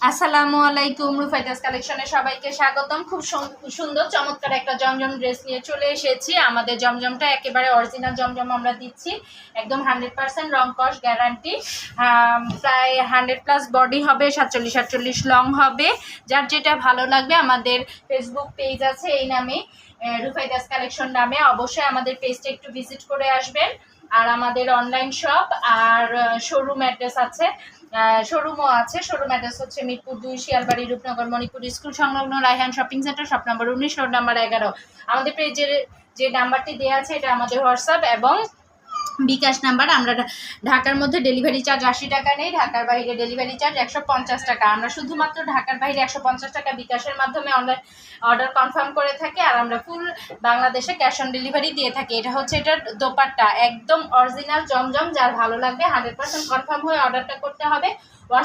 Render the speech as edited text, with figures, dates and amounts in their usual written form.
আসসালামু আলাইকুম, রুফাইদাস কালেকশনে সবাইকে স্বাগতম। খুব সুন্দর চমৎকার একটা জমজম ড্রেস নিয়ে চলে এসেছি। আমাদের জমজমটা একেবারে অরিজিনাল জমজম আমরা দিচ্ছি, একদম 100% রং কস গ্যারান্টি। প্রায় 100+ বডি হবে, 47-48 লং হবে। যার যেটা ভালো লাগবে আমাদের ফেসবুক পেজ আছে এই নামে, রুফাইদাস কালেকশন নামে। অবশ্যই আমাদের পেজটা একটু ভিজিট করে আসবেন। আর আমাদের অনলাইন শপ আর শোরুম অ্যাড্রেস আছে, শোরুমও আছে। শোরুম অ্যাড্রেস হচ্ছে মিরপুর 2, শিয়ালবাড়ি, রূপনগর, মণিপুর স্কুল সংলগ্ন, Raihan shopping centre, shop number 19, road number 11। আমাদের পেজের যে নাম্বারটি দেওয়া আছে এটা আমাদের হোয়াটসঅ্যাপ এবং বিকাশ নাম্বার। আমরা ঢাকার মধ্যে ডেলিভারি চার্জ 80 টাকা নেই, ঢাকার বাইরে ডেলিভারি চার্জ 150 টাকা। আমরা শুধুমাত্র ঢাকার বাইরে 150 টাকা বিকাশের মাধ্যমে অনলাইন অর্ডার কনফার্ম করে থাকি, আর আমরা ফুল বাংলাদেশে ক্যাশ অন ডেলিভারি দিয়ে থাকি। এটা হচ্ছে এটার দোপাট্টা, একদম অরিজিনাল জমজম। যার ভালো লাগবে 100% কনফার্ম হয়ে অর্ডারটা করতে হবে।